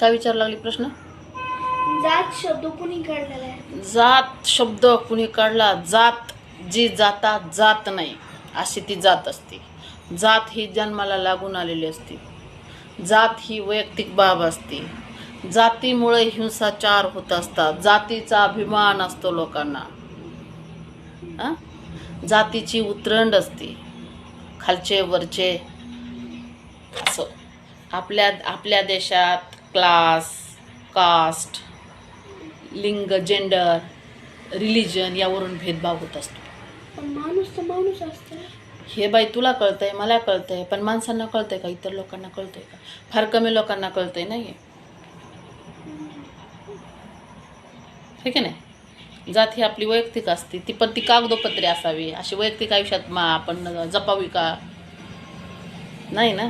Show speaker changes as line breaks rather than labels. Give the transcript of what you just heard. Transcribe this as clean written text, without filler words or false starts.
काय विचार लागली प्रश्न?
जात शब्द कुणी काढलेला आहे?
जात शब्द कुणी काढला? जात जी जातात जात नाही अशी ती जात असते. जात ही जन्माला लागून आलेली असते. जात ही वैयक्तिक बाब असते. जातीमुळे हिंसाचार होत असतात. जातीचा अभिमान असतो लोकांना. जातीची उतरंड असते, खालचे वरचे असं. आपल्या देशात क्लास, कास्ट, लिंग, जेंडर, रिलिजन यावरून भेदभाव होत असतो.
पण माणूस तर माणूस असतो.
हे बाई तुला कळतंय, मला कळतंय, पण माणसांना कळतंय का? इतर लोकांना कळतंय का? फार कमी लोकांना कळतंय. नाही ठीक आहे नाही. जात ही आपली वैयक्तिक असते, ती पण ती कागदोपत्री असावी. अशी वैयक्तिक आयुष्यात आपण जपावी का? नाही ना.